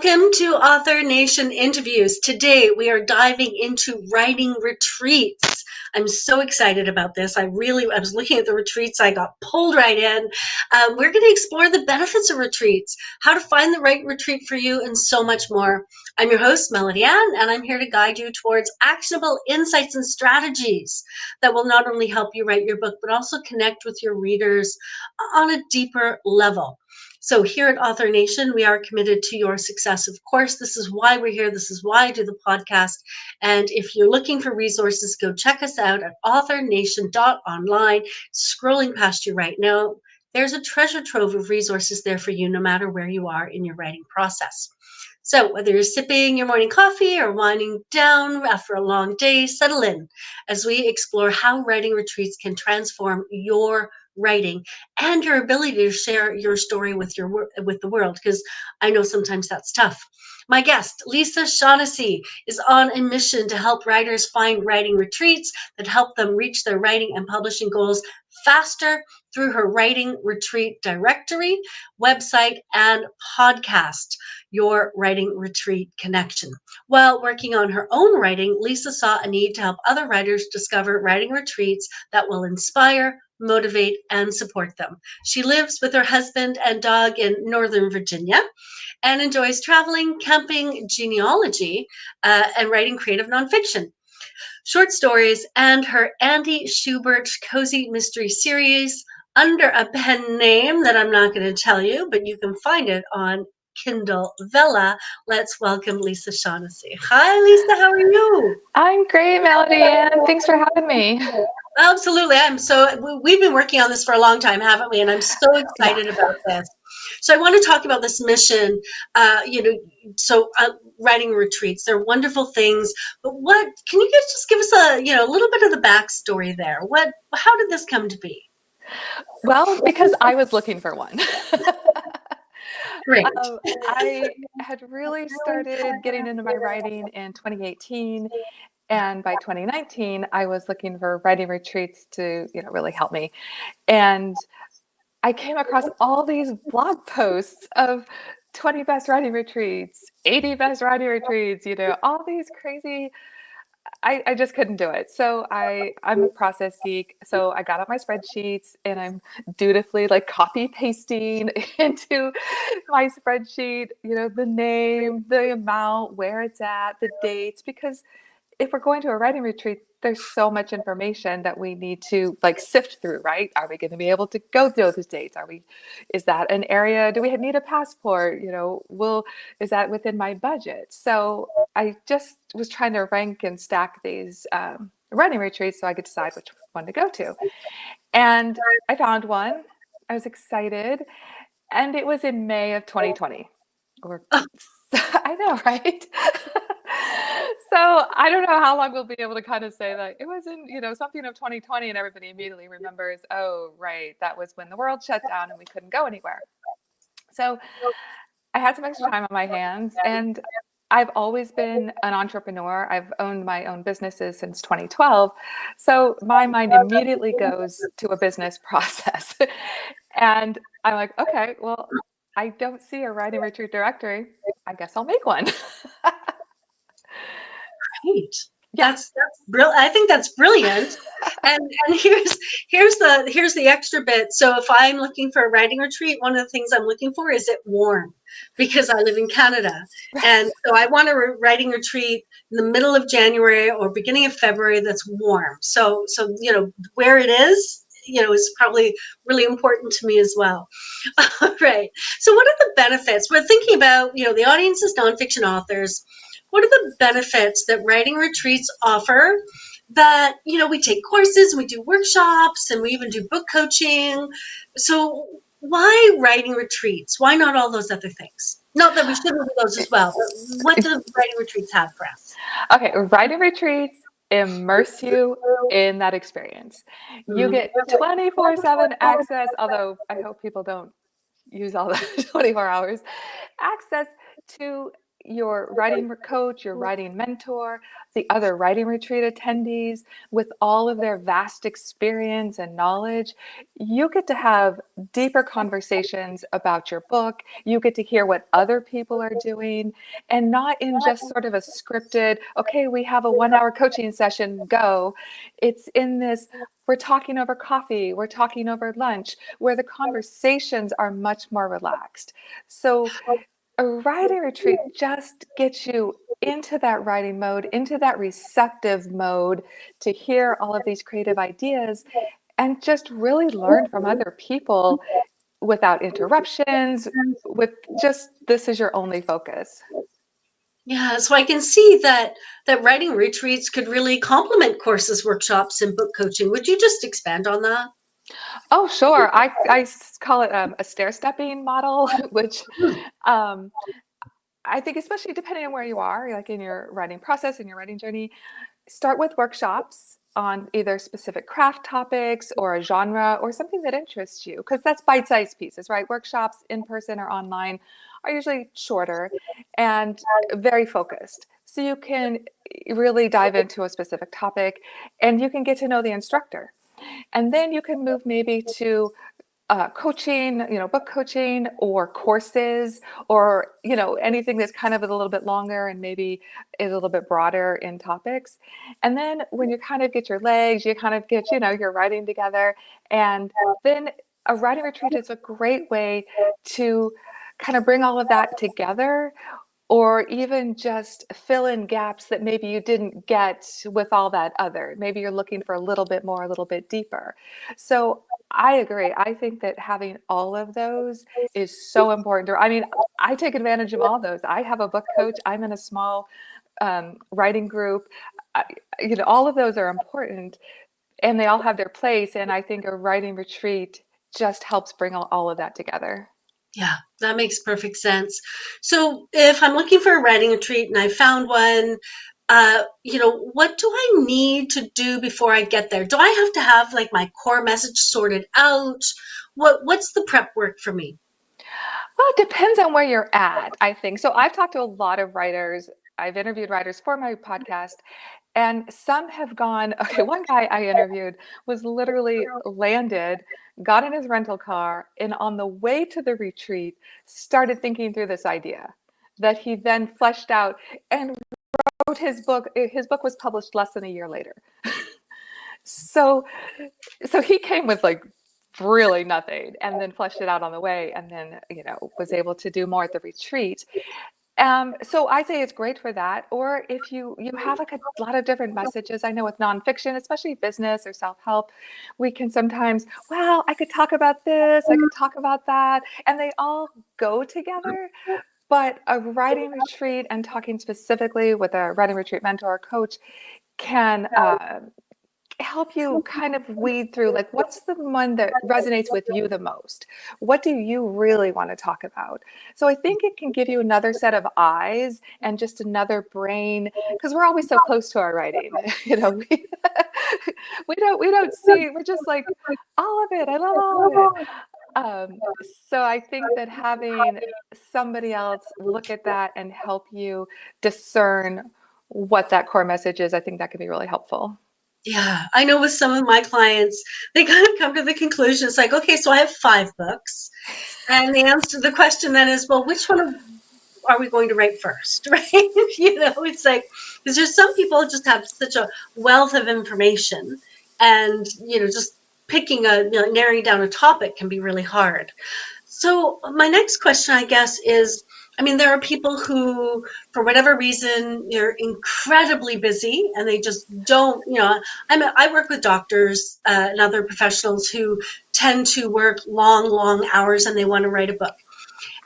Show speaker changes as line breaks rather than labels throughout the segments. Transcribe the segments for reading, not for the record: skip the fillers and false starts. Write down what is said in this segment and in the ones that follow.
Welcome to Author Nation Interviews. Today we are diving into writing retreats. I'm so excited about this. I was looking at the retreats, I got pulled right in. We're going to explore the benefits of retreats, how to find the right retreat for you, and so much more. I'm your host, Melody Ann, and I'm here to guide you towards actionable insights and strategies that will not only help you write your book, but also connect with your readers on a deeper level. So here at Author Nation, we are committed to your success. Of course, this is why we're here. This is why I do the podcast. And if you're looking for resources, go check us out at authornation.online. Scrolling past you right now, there's a treasure trove of resources there for you, no matter where you are in your writing process. So whether you're sipping your morning coffee or winding down after a long day, settle in as we explore how writing retreats can transform your writing and your ability to share your story with the world, because I know sometimes that's tough. My guest, Lisa Shaughnessy, is on a mission to help writers find writing retreats that help them reach their writing and publishing goals faster through her writing retreat directory, website, and podcast, Your Writing Retreat Connection. While working on her own writing, Lisa saw a need to help other writers discover writing retreats that will inspire, motivate, and support them. She lives with her husband and dog in Northern Virginia and enjoys traveling, camping, genealogy, and writing creative nonfiction, short stories, and her Andy Schubert cozy mystery series under a pen name that I'm not going to tell you, but you can find it on Kindle Vella. Let's welcome Lisa Shaughnessy. Hi, Lisa. How are you?
I'm great, Melody Ann. Thanks for having me.
Absolutely. We've been working on this for a long time, haven't we? And I'm so
Yeah.
excited about this. So I want to talk about this mission, writing retreats, they're wonderful things, but can you guys just give us a little bit of the backstory there? How did this come to be?
Well, because I was looking for one.
Great.
I had really started getting into my writing in 2018. And by 2019, I was looking for writing retreats to, really help me. And I came across all these blog posts of 20 best writing retreats, 80 best writing retreats, all these crazy. I just couldn't do it. So I'm a process geek. So I got out my spreadsheets and I'm dutifully like copy pasting into my spreadsheet, the name, the amount, where it's at, the dates, because if we're going to a writing retreat, there's so much information that we need to like sift through, right? Are we going to be able to go through those dates? Is that an area? Do we need a passport? Is that within my budget? So I just was trying to rank and stack these writing retreats so I could decide which one to go to. And I found one. I was excited. And it was in May of 2020. I know, right? So I don't know how long we'll be able to kind of say that it was in, something of 2020 and everybody immediately remembers, oh, right, that was when the world shut down and we couldn't go anywhere. So I had some extra time on my hands and I've always been an entrepreneur. I've owned my own businesses since 2012. So my mind immediately goes to a business process. And I'm like, okay, well, I don't see a writing retreat directory. I guess I'll make one.
Great. That's brilliant. I think that's brilliant. And here's the extra bit. So if I'm looking for a writing retreat, one of the things I'm looking for is it warm, because I live in Canada.
Right.
And so I want a writing retreat in the middle of January or beginning of February that's warm. So where it is probably really important to me as well. All right. So what are the benefits? We're thinking about, the audience is nonfiction authors. What are the benefits that writing retreats offer that, we take courses, we do workshops, and we even do book coaching? So why writing retreats? Why not all those other things? Not that we shouldn't do those as well, but what do writing retreats have for us?
Okay, writing retreats immerse you in that experience. You get 24/7 access, although I hope people don't use all the 24 hours, access to your writing coach, your writing mentor, the other writing retreat attendees, with all of their vast experience and knowledge, you get to have deeper conversations about your book. You get to hear what other people are doing, and not in just sort of a scripted, okay, we have a 1 hour coaching session, go. It's in this, we're talking over coffee, we're talking over lunch, where the conversations are much more relaxed. So a writing retreat just gets you into that writing mode, into that receptive mode to hear all of these creative ideas and just really learn from other people without interruptions, with just this is your only focus.
Yeah, so I can see that writing retreats could really complement courses, workshops, and book coaching. Would you just expand on that?
Oh, sure. I call it a stair stepping model, which um, I think, especially depending on where you are, like in your writing process, in your writing journey, start with workshops on either specific craft topics or a genre or something that interests you, because that's bite-sized pieces, right? Workshops in person or online are usually shorter and very focused. So you can really dive into a specific topic and you can get to know the instructor. And then you can move maybe to coaching, book coaching or courses, or, anything that's kind of a little bit longer and maybe is a little bit broader in topics. And then when you kind of get your legs, you kind of get, your writing together. And then a writing retreat is a great way to kind of bring all of that together, or even just fill in gaps that maybe you didn't get with all that other. Maybe you're looking for a little bit more, a little bit deeper. So I agree. I think that having all of those is so important. I mean, I take advantage of all those. I have a book coach. I'm in a small writing group. I, all of those are important, and they all have their place. And I think a writing retreat just helps bring all of that together.
Yeah, that makes perfect sense. So if I'm looking for a writing retreat and I found one, what do I need to do before I get there? Do I have to have like my core message sorted out? What's the prep work for me?
Well, it depends on where you're at, I think. So I've talked to a lot of writers. I've interviewed writers for my podcast, and some have gone, okay, one guy I interviewed was literally landed, got in his rental car, and on the way to the retreat, started thinking through this idea that he then fleshed out and wrote his book. His book was published less than a year later. So so he came with like really nothing and then fleshed it out on the way, and then was able to do more at the retreat. So I say it's great for that. Or if you have like a lot of different messages, I know with nonfiction, especially business or self-help, we can sometimes, well, I could talk about this, I could talk about that, and they all go together. But a writing retreat and talking specifically with a writing retreat mentor or coach can help you kind of weed through, like, what's the one that resonates with you the most? What do you really want to talk about? So I think it can give you another set of eyes and just another brain, because we're always so close to our writing. We don't see, we're just like, all of it, I love all of it. So I think that having somebody else look at that and help you discern what that core message is, I think that can be really helpful.
Yeah, I know with some of my clients, they kind of come to the conclusion, it's like, okay, so I have 5 books. And the question then is, well, which one are we going to write first, right? It's like, because there's some people just have such a wealth of information, and just narrowing down a topic can be really hard. So my next question, I guess, is, I mean, there are people who, for whatever reason, they're incredibly busy and they just don't, I work with doctors and other professionals who tend to work long, long hours and they want to write a book.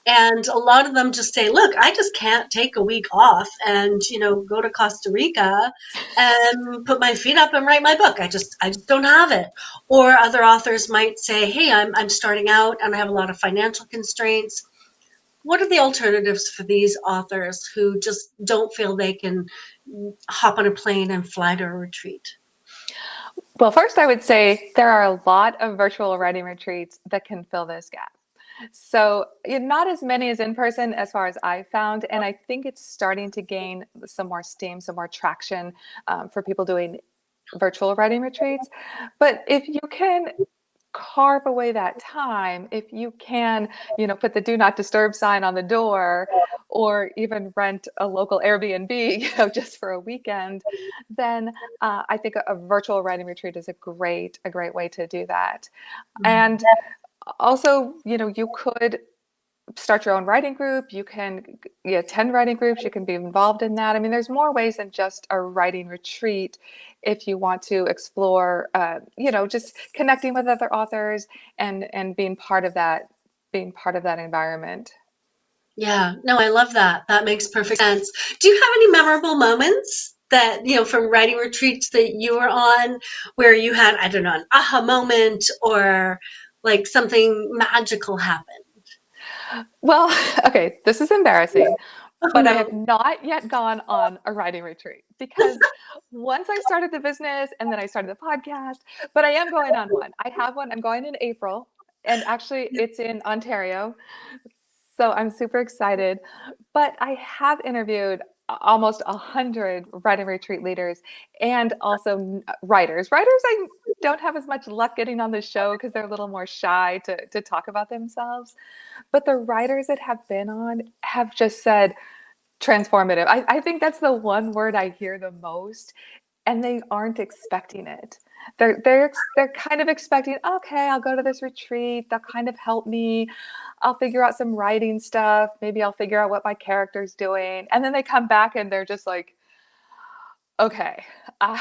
And a lot of them just say, look, I just can't take a week off and, go to Costa Rica and put my feet up and write my book. I just don't have it. Or other authors might say, hey, I'm starting out and I have a lot of financial constraints. What are the alternatives for these authors who just don't feel they can hop on a plane and fly to a retreat?
Well, first, I would say there are a lot of virtual writing retreats that can fill this gap. So not as many as in person as far as I found. And I think it's starting to gain some more steam, some more traction for people doing virtual writing retreats. But if you can carve away that time, if you can, put the do not disturb sign on the door, or even rent a local Airbnb, just for a weekend, then I think a virtual writing retreat is a great way to do that. And also, you could start your own writing group. You can attend writing groups. You can be involved in that. I mean, there's more ways than just a writing retreat if you want to explore, just connecting with other authors and being part of that environment.
Yeah, no, I love that. That makes perfect sense. Do you have any memorable moments that, from writing retreats that you were on where you had, I don't know, an aha moment or like something magical happen?
Well, okay, this is embarrassing,
Oh
but I have
no.
not yet gone on a writing retreat because once I started the business and then I started the podcast, but I am going on one. I have one. I'm going in April, and actually it's in Ontario. So I'm super excited. But I have interviewed almost 100 writing retreat leaders and also writers. Writers, I don't have as much luck getting on the show because they're a little more shy to talk about themselves. But the writers that have been on have just said transformative. I think that's the one word I hear the most, and they aren't expecting it. They're kind of expecting, okay, I'll go to this retreat. They'll kind of help me. I'll figure out some writing stuff. Maybe I'll figure out what my character's doing. And then they come back and they're just like, okay, uh,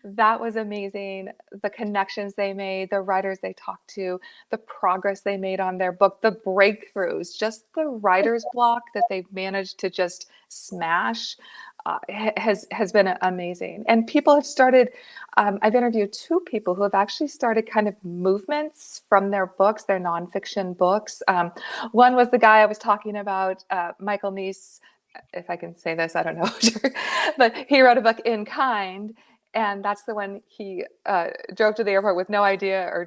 that was amazing. The connections they made, the writers they talked to, the progress they made on their book, the breakthroughs, just the writer's block that they've managed to just smash has been amazing. And people have started. I've interviewed two people who have actually started kind of movements from their books, their nonfiction books. One was the guy I was talking about, Michael Neese, if I can say this, I don't know, but he wrote a book, In Kind, and that's the one he drove to the airport with no idea, or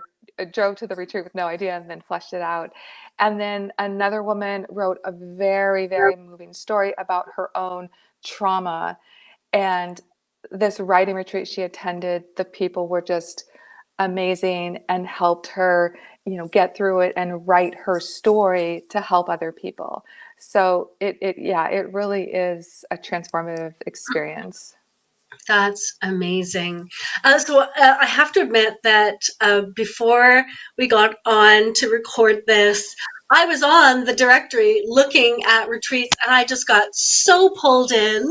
drove to the retreat with no idea, and then fleshed it out. And then another woman wrote a very, very moving story about her own trauma. And this writing retreat she attended, the people were just amazing and helped her, get through it and write her story to help other people. So it really is a transformative experience.
That's amazing. I have to admit that before we got on to record this, I was on the directory looking at retreats and I just got so pulled in.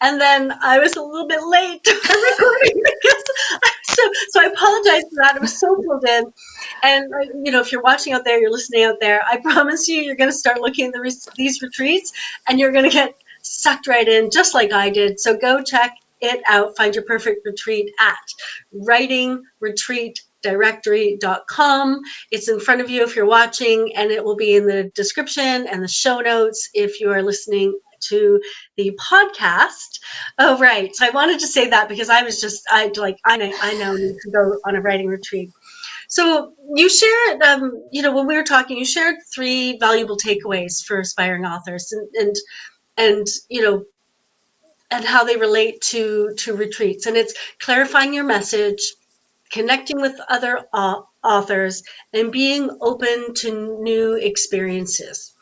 And then I was a little bit late to our recording because so I apologize for that. I was so pulled in. And, if you're watching out there, you're listening out there, I promise you, you're going to start looking at these retreats and you're going to get sucked right in just like I did. So go check it out. Find your perfect retreat at writingretreatdirectory.com. It's in front of you if you're watching, and it will be in the description and the show notes if you are listening to the podcast. Oh, right. So I wanted to say that because I now need to go on a writing retreat. So you shared, when we were talking, you shared three valuable takeaways for aspiring authors, and and how they relate to retreats. And it's clarifying your message, connecting with other authors, and being open to new experiences.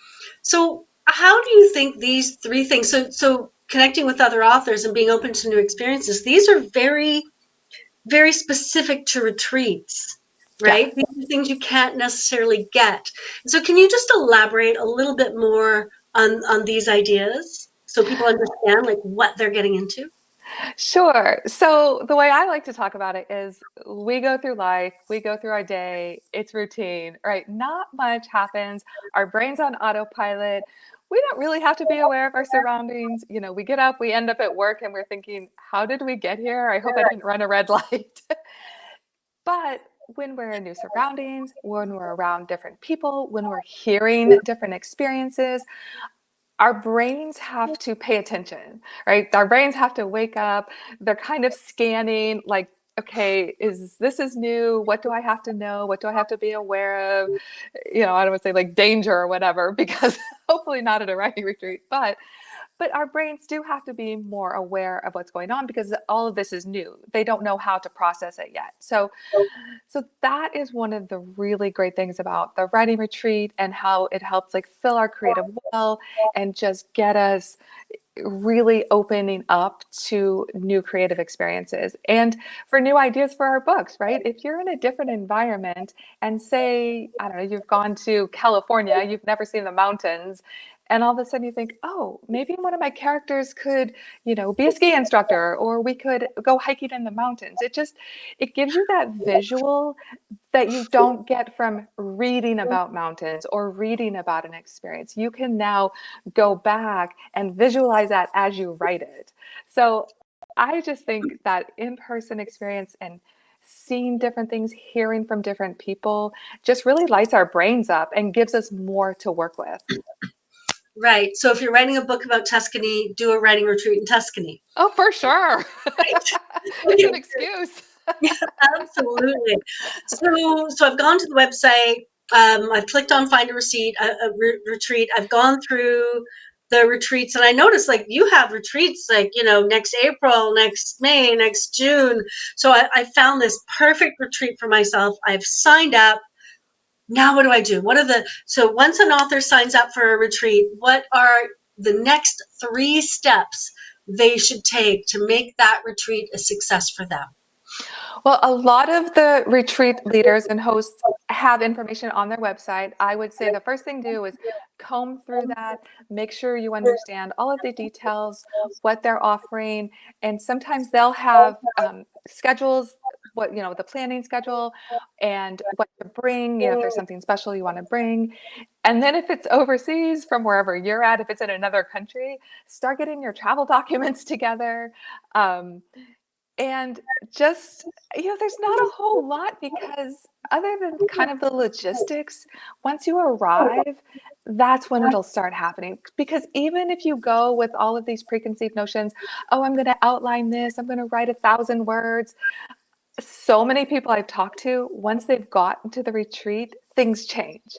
So how do you think these three things, so connecting with other authors and being open to new experiences, these are very, very specific to retreats,
Yeah.
right? These are things you can't necessarily get. So can you just elaborate a little bit more on these ideas so people understand like what they're getting into?
Sure. So the way I like to talk about it is we go through life, we go through our day, it's routine, right? Not much happens. Our brain's on autopilot. We don't really have to be aware of our surroundings. We get up, we end up at work, and we're thinking, how did we get here? I hope I didn't run a red light. But when we're in new surroundings, when we're around different people, when we're hearing different experiences, our brains have to pay attention, right? Our brains have to wake up. They're kind of scanning, like okay, this is new? What do I have to know? What do I have to be aware of? You know, I don't want to say like danger or whatever, because hopefully not at a writing retreat, but our brains do have to be more aware of what's going on because all of this is new. They don't know how to process it yet. So that is one of the really great things about the writing retreat and how it helps like fill our creative well and just get us really opening up to new creative experiences and for new ideas for our books, right? If you're in a different environment and say, I don't know, you've gone to California, you've never seen the mountains, and all of a sudden you think, oh, maybe one of my characters could, you know, be a ski instructor or we could go hiking in the mountains. It gives you that visual that you don't get from reading about mountains or reading about an experience. You can now go back and visualize that as you write it. So I just think that in-person experience and seeing different things, hearing from different people just really lights our brains up and gives us more to work with.
Right. So if you're writing a book about Tuscany, do a writing retreat in Tuscany.
Oh, for sure.
Right.
It's
Okay.
an excuse.
Yeah, absolutely. So I've gone to the website. I've clicked on find a receipt, retreat. I've gone through the retreats, and I noticed like you have retreats like next April, next May, next June. So I found this perfect retreat for myself. I've signed up. Now what do I do? So once an author signs up for a retreat, what are the next 3 steps they should take to make that retreat a success for them?
Well, a lot of the retreat leaders and hosts have information on their website. I would say the first thing to do is comb through that, make sure you understand all of the details, what they're offering, and sometimes they'll have schedules, what the planning schedule, and what to bring. You know, if there's something special you want to bring, and then if it's overseas from wherever you're at, if it's in another country, start getting your travel documents together. Um, and just, there's not a whole lot because other than kind of the logistics, once you arrive, that's when it'll start happening. Because even if you go with all of these preconceived notions, oh, I'm going to outline this, I'm going to write 1,000 words. So many people I've talked to, once they've gotten to the retreat, things change.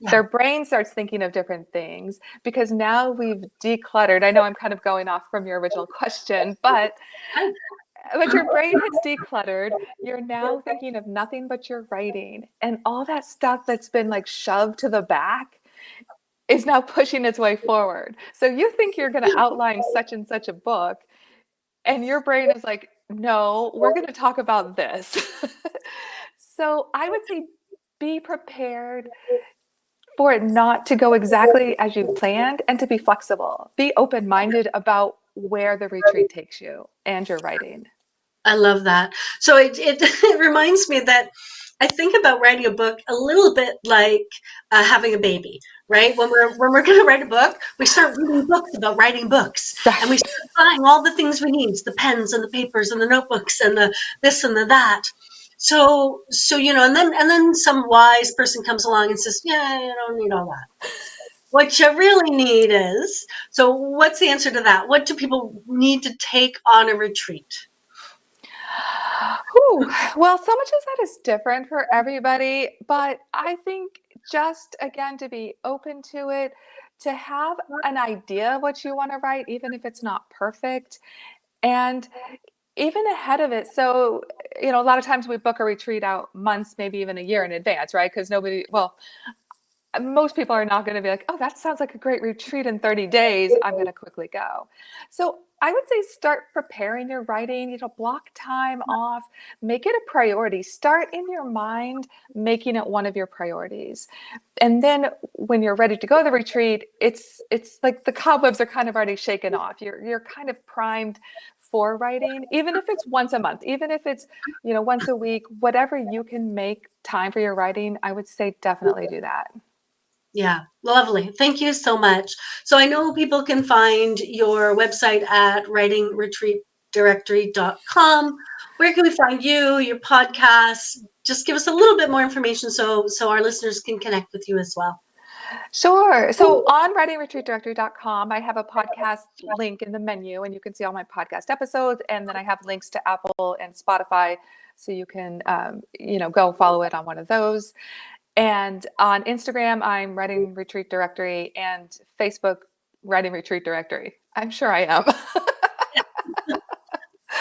Yeah.
Their brain starts thinking of different things because now we've decluttered. I know I'm kind of going off from your original question, but your brain has decluttered. You're now thinking of nothing but your writing, and all that stuff that's been like shoved to the back is now pushing its way forward. So you think you're going to outline such and such a book, and your brain is like, no, we're going to talk about this. So I would say be prepared for it not to go exactly as you planned and to be flexible. Be open-minded about where the retreat takes you and your writing.
I love that. So it reminds me that I think about writing a book a little bit like having a baby, right? When we're going to write a book, we start reading books about writing books, and we
Right.
start buying all the things we need: the pens and the papers and the notebooks and the this and the that. So and then some wise person comes along and says, "Yeah, you don't need all that. What you really need is." So, what's the answer to that? What do people need to take on a retreat?
Whew. Well, so much of that is different for everybody, but I think just again to be open to it, to have an idea of what you want to write, even if it's not perfect, and even ahead of it. So, a lot of times we book a retreat out months, maybe even a year in advance, right? Because most people are not going to be like, oh, that sounds like a great retreat in 30 days. I'm going to quickly go. So I would say start preparing your writing, block time off, make it a priority. Start in your mind, making it one of your priorities. And then when you're ready to go to the retreat, it's like the cobwebs are kind of already shaken off. You're kind of primed for writing, even if it's once a month, even if it's, once a week, whatever you can make time for your writing, I would say definitely do that.
Yeah, lovely. Thank you so much. So I know people can find your website at writingretreatdirectory.com. Where can we find you, your podcast? Just give us a little bit more information so our listeners can connect with you as well.
Sure. So on writingretreatdirectory.com, I have a podcast link in the menu, and you can see all my podcast episodes. And then I have links to Apple and Spotify, so you can, go follow it on one of those. And on Instagram, I'm Writing Retreat Directory, and Facebook, Writing Retreat Directory. I'm sure I am.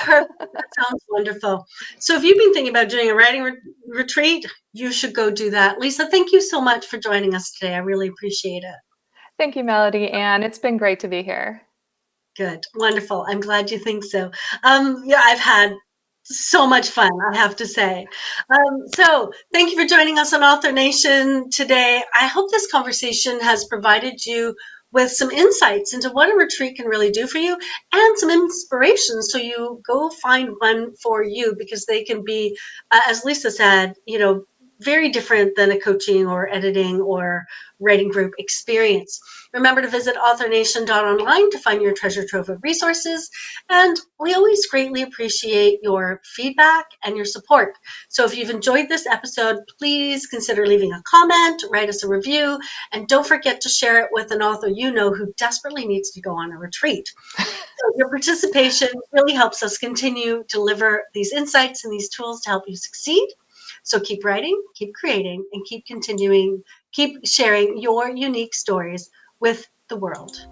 Perfect. That sounds wonderful. So if you've been thinking about doing a writing retreat, you should go do that. Lisa, thank you so much for joining us today. I really appreciate it.
Thank you, Melody, and it's been great to be here.
Good. Wonderful. I'm glad you think so. Yeah, I've had so much fun, I have to say. So thank you for joining us on Author Nation today. I hope this conversation has provided you with some insights into what a retreat can really do for you and some inspiration so you go find one for you, because they can be, as Lisa said, very different than a coaching or editing or writing group experience. Remember to visit authornation.online to find your treasure trove of resources. And we always greatly appreciate your feedback and your support. So if you've enjoyed this episode, please consider leaving a comment, write us a review, and don't forget to share it with an author you know who desperately needs to go on a retreat. So your participation really helps us continue to deliver these insights and these tools to help you succeed. So keep writing, keep creating, and keep sharing your unique stories with the world.